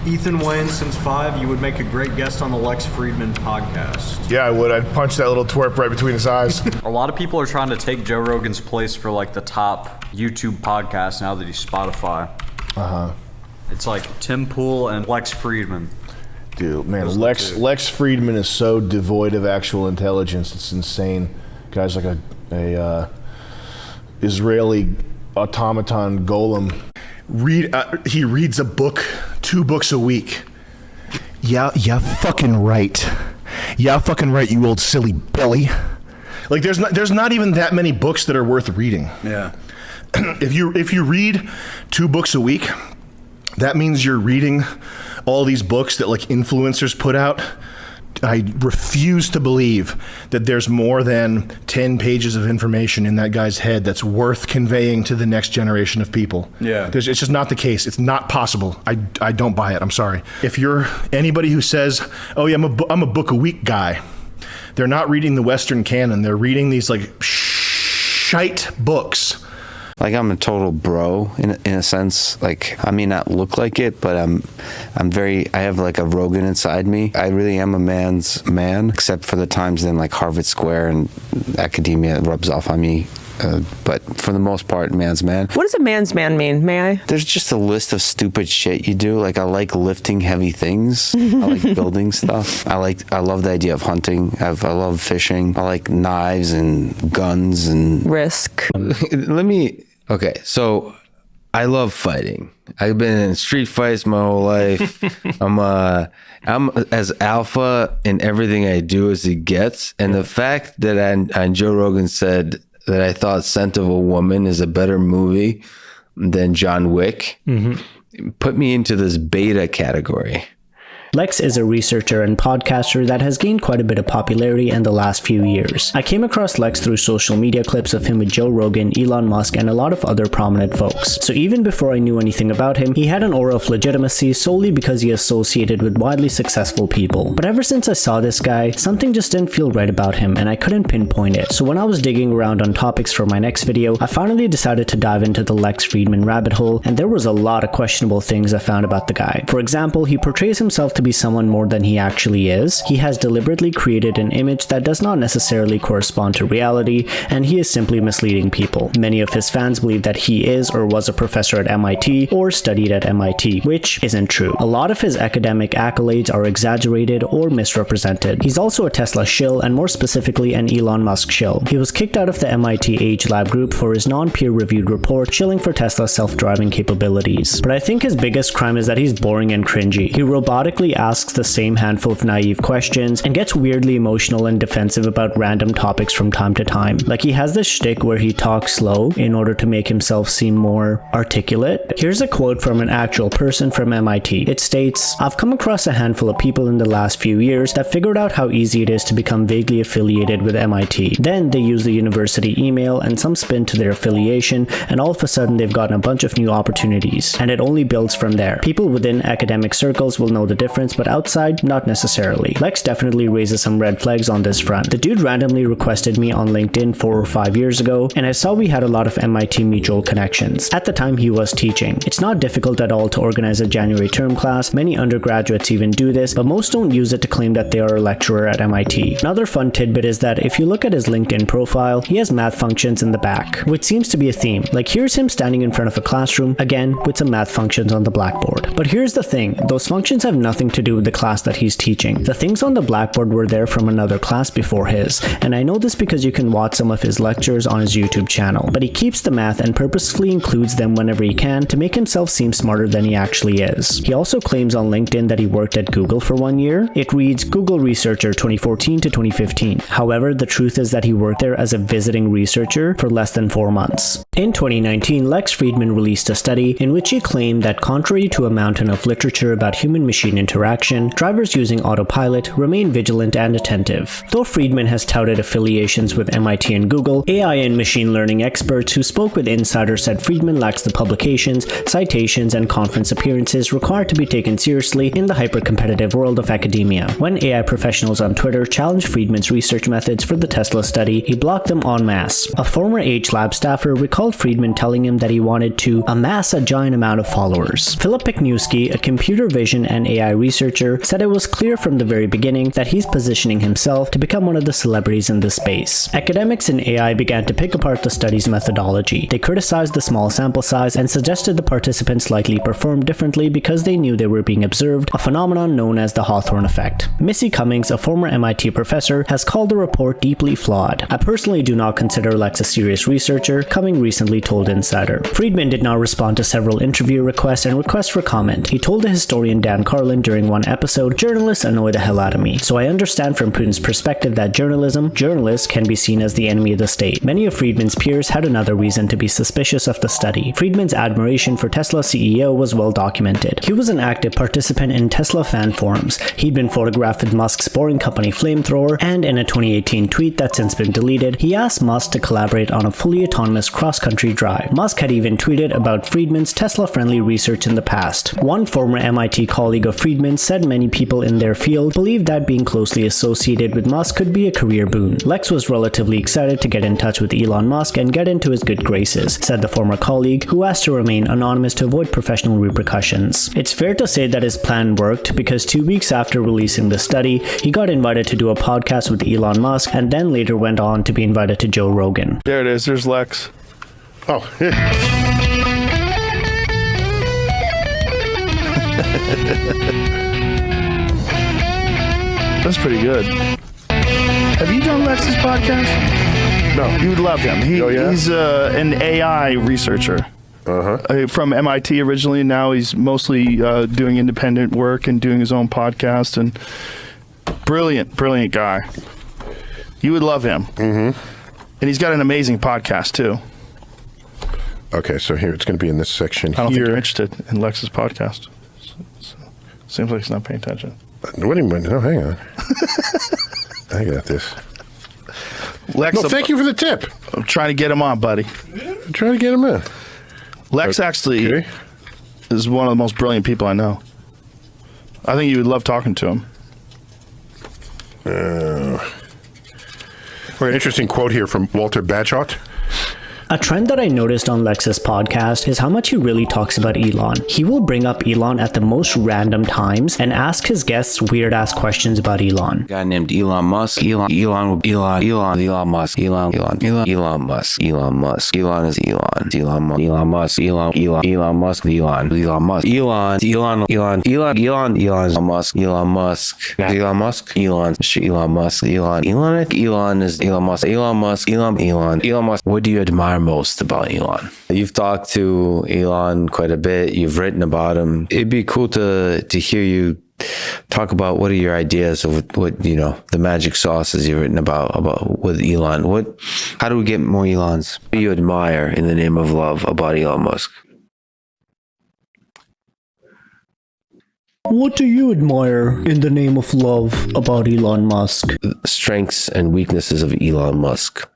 Ethan Wayne, since 5, you would make a great guest on the Lex Friedman podcast. Yeah, I would. I'd punch that little twerp right between his eyes. A lot of people are trying to take Joe Rogan's place for like the top YouTube podcast now that he's Spotify. It's like Tim Pool and Lex Friedman. Dude, man, Lex Friedman is so devoid of actual intelligence. It's insane. Guy's like a Israeli automaton golem. He reads a book, 2 books a week. Yeah, fucking right. Yeah, fucking right, you old silly Billy. Like, there's not even that many books that are worth reading. Yeah. If you read 2 books a week, that means you're reading all these books that like influencers put out. I refuse to believe that there's more than 10 pages of information in that guy's head that's worth conveying to the next generation of people. Yeah. It's just not the case. It's not possible. I don't buy it. I'm sorry. If you're anybody who says, oh yeah, I'm a book a week guy, they're not reading the Western canon. They're reading these like shite books. Like, I'm a total bro in a sense. Like, I may not look like it, but I have like a Rogan inside me. I really am a man's man, except for the times in like Harvard Square and academia rubs off on me. But for the most part, man's man. What does a man's man mean? May I? There's just a list of stupid shit you do. Like, I like lifting heavy things. I like building stuff. I love the idea of hunting. I love fishing. I like knives and guns and Risk. Okay, so I love fighting. I've been in street fights my whole life. I'm as alpha in everything I do as it gets. And the fact that on Joe Rogan said that I thought Scent of a Woman is a better movie than John Wick put me into this beta category. Lex is a researcher and podcaster that has gained quite a bit of popularity in the last few years. I came across Lex through social media clips of him with Joe Rogan, Elon Musk, and a lot of other prominent folks. So even before I knew anything about him, he had an aura of legitimacy solely because he associated with widely successful people. But ever since I saw this guy, something just didn't feel right about him and I couldn't pinpoint it. So when I was digging around on topics for my next video, I finally decided to dive into the Lex Friedman rabbit hole, and there was a lot of questionable things I found about the guy. For example, he portrays himself to be someone more than he actually is. He has deliberately created an image that does not necessarily correspond to reality, and he is simply misleading people. Many of his fans believe that he is or was a professor at MIT or studied at MIT, which isn't true. A lot of his academic accolades are exaggerated or misrepresented. He's also a Tesla shill, and more specifically an Elon Musk shill. He was kicked out of the MIT Age Lab group for his non-peer-reviewed report shilling for Tesla's self-driving capabilities. But I think his biggest crime is that he's boring and cringy. He robotically asks the same handful of naive questions and gets weirdly emotional and defensive about random topics from time to time. Like, he has this shtick where he talks slow in order to make himself seem more articulate. Here's a quote from an actual person from MIT. It states, "I've come across a handful of people in the last few years that figured out how easy it is to become vaguely affiliated with MIT. Then they use the university email and some spin to their affiliation, and all of a sudden they've gotten a bunch of new opportunities. And it only builds from there. People within academic circles will know the difference, but outside, not necessarily." Lex definitely raises some red flags on this front. The dude randomly requested me on LinkedIn 4 or 5 years ago, and I saw we had a lot of MIT mutual connections. At the time, he was teaching. It's not difficult at all to organize a January term class. Many undergraduates even do this, but most don't use it to claim that they are a lecturer at MIT. Another fun tidbit is that if you look at his LinkedIn profile, he has math functions in the back, which seems to be a theme. Like, here's him standing in front of a classroom, again, with some math functions on the blackboard. But here's the thing, those functions have nothing to do with the class that he's teaching. The things on the blackboard were there from another class before his, and I know this because you can watch some of his lectures on his YouTube channel. But he keeps the math and purposefully includes them whenever he can to make himself seem smarter than he actually is. He also claims on LinkedIn that he worked at Google for 1 year. It reads Google Researcher 2014 to 2015. However, the truth is that he worked there as a visiting researcher for less than 4 months. In 2019, Lex Friedman released a study in which he claimed that contrary to a mountain of literature about human-machine interaction, interaction, drivers using autopilot remain vigilant and attentive. Though Friedman has touted affiliations with MIT and Google, AI and machine learning experts who spoke with insiders said Friedman lacks the publications, citations, and conference appearances required to be taken seriously in the hyper-competitive world of academia. When AI professionals on Twitter challenged Friedman's research methods for the Tesla study, he blocked them en masse. A former H-Lab staffer recalled Friedman telling him that he wanted to amass a giant amount of followers. Philip Picniewski, a computer vision and AI researcher, said it was clear from the very beginning that he's positioning himself to become one of the celebrities in this space. Academics in AI began to pick apart the study's methodology. They criticized the small sample size and suggested the participants likely performed differently because they knew they were being observed, a phenomenon known as the Hawthorne effect. Missy Cummings, a former MIT professor, has called the report deeply flawed. I personally do not consider Lex a serious researcher, Cummings recently told Insider. Friedman did not respond to several interview requests and requests for comment. He told the historian Dan Carlin during one episode, "Journalists annoy the hell out of me. So I understand from Putin's perspective that journalists can be seen as the enemy of the state." Many of Friedman's peers had another reason to be suspicious of the study. Friedman's admiration for Tesla CEO was well documented. He was an active participant in Tesla fan forums. He'd been photographed with Musk's Boring Company flamethrower, and in a 2018 tweet that's since been deleted, he asked Musk to collaborate on a fully autonomous cross-country drive. Musk had even tweeted about Friedman's Tesla-friendly research in the past. One former MIT colleague of Friedman said many people in their field believed that being closely associated with Musk could be a career boon. Lex was relatively excited to get in touch with Elon Musk and get into his good graces, said the former colleague, who asked to remain anonymous to avoid professional repercussions. It's fair to say that his plan worked because 2 weeks after releasing the study, he got invited to do a podcast with Elon Musk and then later went on to be invited to Joe Rogan. There it is. There's Lex. Oh, That's pretty good. Have you done Lex's podcast? no. You would love him. Oh, yeah? He's an AI researcher. From MIT originally. Now he's mostly doing independent work and doing his own podcast. And brilliant guy. You would love him. Mm-hmm. And he's got an amazing podcast too. Okay, so here it's going to be in this section. I don't think here. you're interested in Lex's podcast. Seems like he's not paying attention. What do you mean? No, hang on. I got this. Lex, No, thank you for the tip. I'm trying to get him on, buddy. I'm trying to get him in. Lex actually Okay. is one of the most brilliant people I know. I think you would love talking to him. An interesting quote here from Walter Bagehot. A trend that I noticed on Lex's podcast is how much he really talks about Elon. He will bring up Elon at the most random times and ask his guests weird-ass questions about Elon. Guy named Elon Musk. Elon Musk. Elon Musk. Elon Musk. Elon is Elon. Elon Musk. Elon Musk. Elon Musk. Elon Musk. Elon Musk. Elon is Elon Musk. Elon Musk. Elon Musk. Elon Musk. What do you admire most about Elon? You've talked to Elon quite a bit. You've written about him. It'd be cool to hear you talk about what are your ideas of what the magic sauces you've written about with Elon. How do we get more Elons? What do you admire in the name of love about Elon Musk? What do you admire in the name of love about Elon Musk? Strengths and weaknesses of Elon Musk.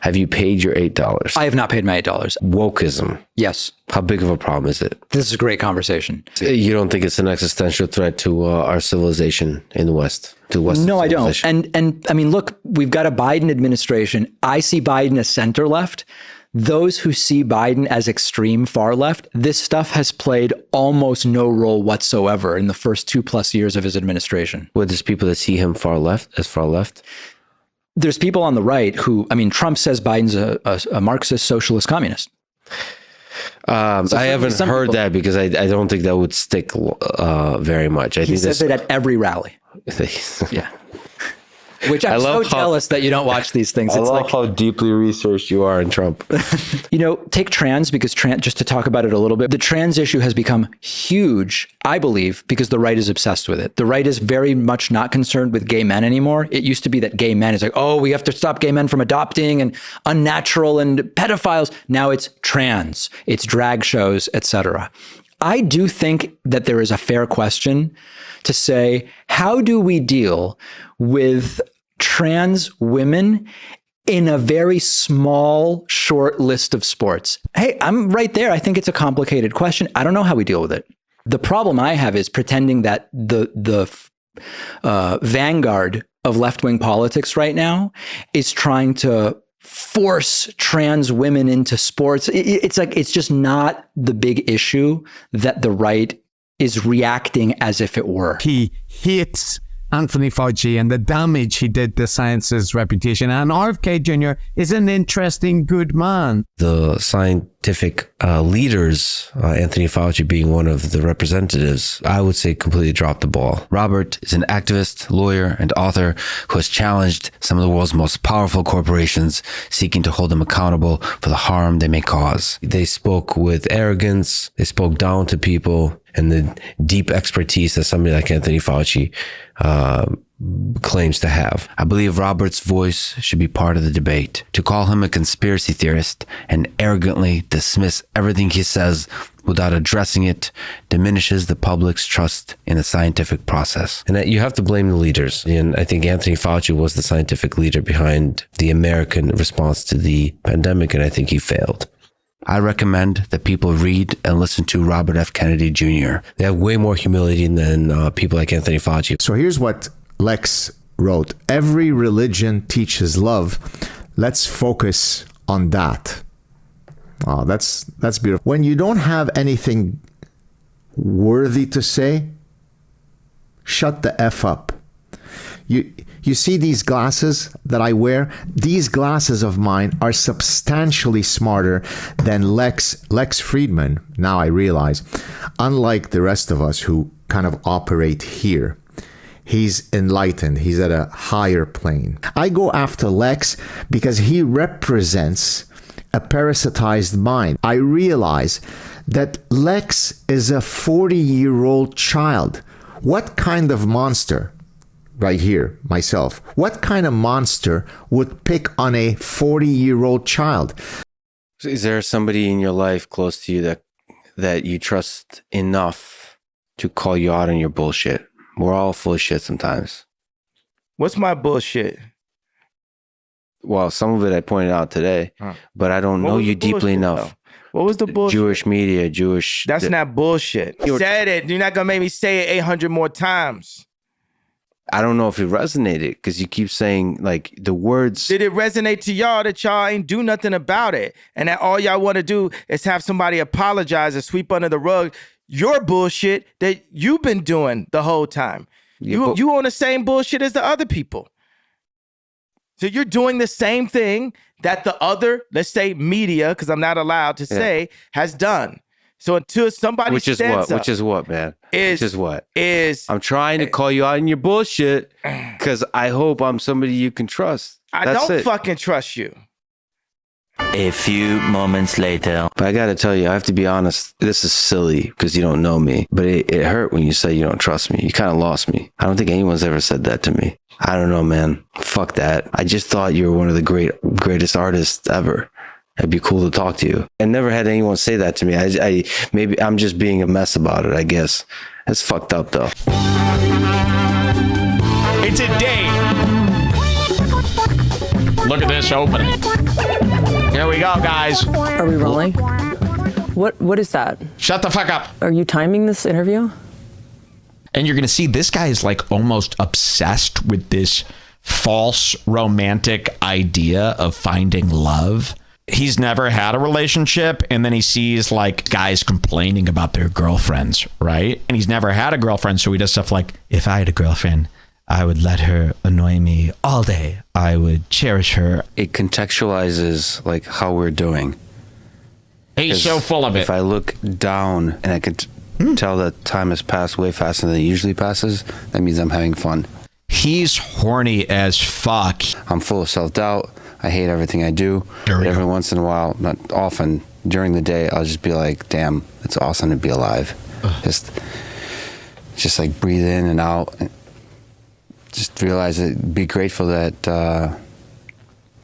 Have you paid your $8? I have not paid my $8. Wokeism. Yes. How big of a problem is it? This is a great conversation. You don't think it's an existential threat to our civilization in the West? To Western No, I don't. civilization? And I mean, look, we've got a Biden administration. I see Biden as center left. Those who see Biden as extreme far left, this stuff has played almost no role whatsoever in the first 2+ years of his administration. Well, there's people that see him far left. There's people on the right who, I mean, Trump says Biden's a Marxist, socialist, communist. I haven't heard that because I don't think that would stick very much. He says it at every rally. Yeah. Which I'm so jealous that you don't watch these things. I love how deeply researched you are in Trump. Take trans, because just to talk about it a little bit, the trans issue has become huge, I believe, because the right is obsessed with it. The right is very much not concerned with gay men anymore. It used to be that gay men is like, oh, we have to stop gay men from adopting and unnatural and pedophiles. Now it's trans, it's drag shows, etc. I do think that there is a fair question to say, how do we deal with trans women in a very small, short list of sports? Hey, I'm right there. I think it's a complicated question. I don't know how we deal with it. The problem I have is pretending that the vanguard of left-wing politics right now is trying to force trans women into sports. It's like, it's just not the big issue that the right is reacting as if it were. He hates Anthony Fauci and the damage he did to science's reputation. And RFK Jr. is an interesting, good man. The scientific leaders, Anthony Fauci being one of the representatives, I would say completely dropped the ball. Robert is an activist, lawyer, and author who has challenged some of the world's most powerful corporations, seeking to hold them accountable for the harm they may cause. They spoke with arrogance, they spoke down to people, and the deep expertise that somebody like Anthony Fauci claims to have. I believe Robert's voice should be part of the debate. To call him a conspiracy theorist and arrogantly dismiss everything he says without addressing it diminishes the public's trust in the scientific process. And that you have to blame the leaders. And I think Anthony Fauci was the scientific leader behind the American response to the pandemic, and I think he failed. I recommend that people read and listen to Robert F. Kennedy Jr. They have way more humility than people like Anthony Fauci. So here's what Lex wrote. Every religion teaches love. Let's focus on that. Oh, that's beautiful. When you don't have anything worthy to say, shut the F up. You see these glasses that I wear? These glasses of mine are substantially smarter than Lex Fridman. Now I realize, unlike the rest of us who kind of operate here, he's enlightened. He's at a higher plane. I go after Lex because he represents a parasitized mind. I realize that Lex is a 40-year-old child. What kind of monster? Right here, myself. What kind of monster would pick on a 40-year-old child? Is there somebody in your life close to you that you trust enough to call you out on your bullshit? We're all full of shit sometimes. What's my bullshit? Well, some of it I pointed out today, but I don't know you deeply enough. Though? What was the bullshit? Jewish media, Jewish... That's not bullshit. You said it. You're not going to make me say it 800 more times. I don't know if it resonated because you keep saying like the words. Did it resonate to y'all that y'all ain't do nothing about it? And that all y'all want to do is have somebody apologize and sweep under the rug your bullshit that you've been doing the whole time. Yeah, you on the same bullshit as the other people. So you're doing the same thing that the other, let's say media, because I'm not allowed to say, has done. So until somebody stands up, which is what, man? I'm trying to call you out on your bullshit because I hope I'm somebody you can trust. I don't fucking trust you. A few moments later. But I got to tell you, I have to be honest. This is silly because you don't know me, but it hurt when you say you don't trust me. You kind of lost me. I don't think anyone's ever said that to me. I don't know, man. Fuck that. I just thought you were one of the greatest artists ever. It'd be cool to talk to you. I never had anyone say that to me. Maybe I'm just being a mess about it, I guess. It's fucked up, though. It's a day. Look at this opening. Here we go, guys. Are we rolling? What is that? Shut the fuck up. Are you timing this interview? And you're going to see this guy is like almost obsessed with this false romantic idea of finding love. He's never had a relationship, and then he sees like guys complaining about their girlfriends, right? And he's never had a girlfriend, so he does stuff like, if I had a girlfriend, I would let her annoy me all day. I would cherish her. It contextualizes like how we're doing. He's so full of it. If I look down and I can tell that time has passed way faster than it usually passes, that means I'm having fun. He's horny as fuck. I'm full of self-doubt. I hate everything I do. Every once in a while, not often, during the day, I'll just be like, damn, it's awesome to be alive. Just like breathe in and out. Just realize it, be grateful that...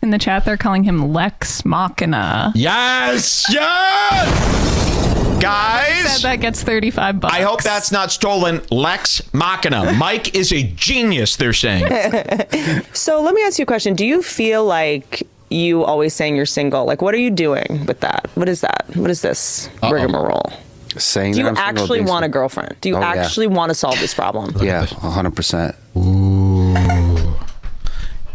In the chat, they're calling him Lex Machina. Yes! Yes! Guys, said that gets $35. I hope that's not stolen. Lex Machina. Mike is a genius, they're saying. So let me ask you a question. Do you feel like you always saying you're single? Like, what are you doing with that? What is that? What is this rigmarole? Saying Do you that I'm single, actually being want a single. girlfriend? Do you Oh, yeah. actually want to solve this problem? Yeah, 100%. Ooh.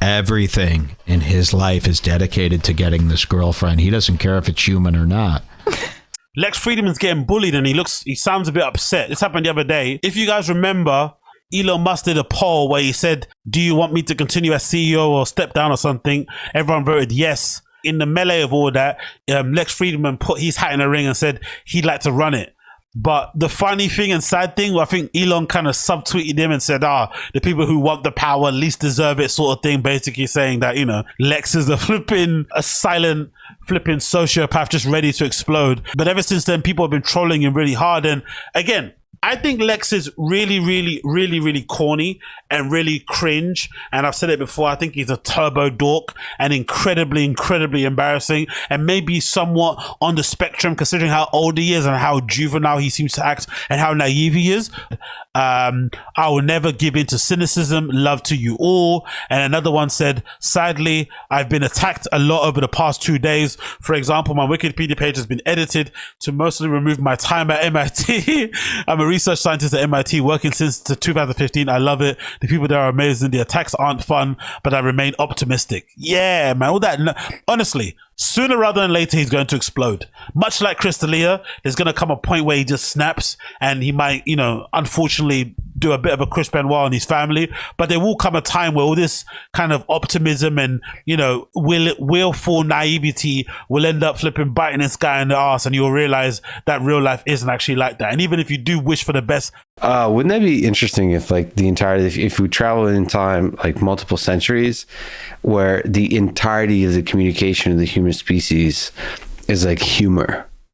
Everything in his life is dedicated to getting this girlfriend. He doesn't care if it's human or not. Lex Friedman's getting bullied and he sounds a bit upset. This happened the other day. If you guys remember, Elon Musk did a poll where he said, do you want me to continue as CEO or step down or something? Everyone voted yes. In the melee of all that, Lex Friedman put his hat in the ring and said he'd like to run it. But the funny thing and sad thing, I think Elon kind of subtweeted him and said, the people who want the power least deserve it, sort of thing, basically saying that, Lex is a silent flipping sociopath just ready to explode. But ever since then, people have been trolling him really hard. And again, I think Lex is really, really, really, really corny and really cringe. And I've said it before, I think he's a turbo dork and incredibly, incredibly embarrassing and maybe somewhat on the spectrum considering how old he is and how juvenile he seems to act and how naive he is. I will never give in to cynicism. Love to you all. And another one said, sadly, I've been attacked a lot over the past 2 days. For example, my Wikipedia page has been edited to mostly remove my time at MIT. I'm a research scientist at MIT working since 2015. I love it. The people there are amazing. The attacks aren't fun, but I remain optimistic. Yeah, man. All that. Honestly, sooner rather than later, he's going to explode. Much like Crystalia, there's going to come a point where he just snaps and he might, unfortunately do a bit of a Chris Benoit and his family. But there will come a time where all this kind of optimism and, willful naivety will end up biting this guy in the ass, and you'll realize that real life isn't actually like that. And even if you do wish for the best. Wouldn't that be interesting if if we travel in time, like multiple centuries, where the entirety of the communication of the human species is like humor?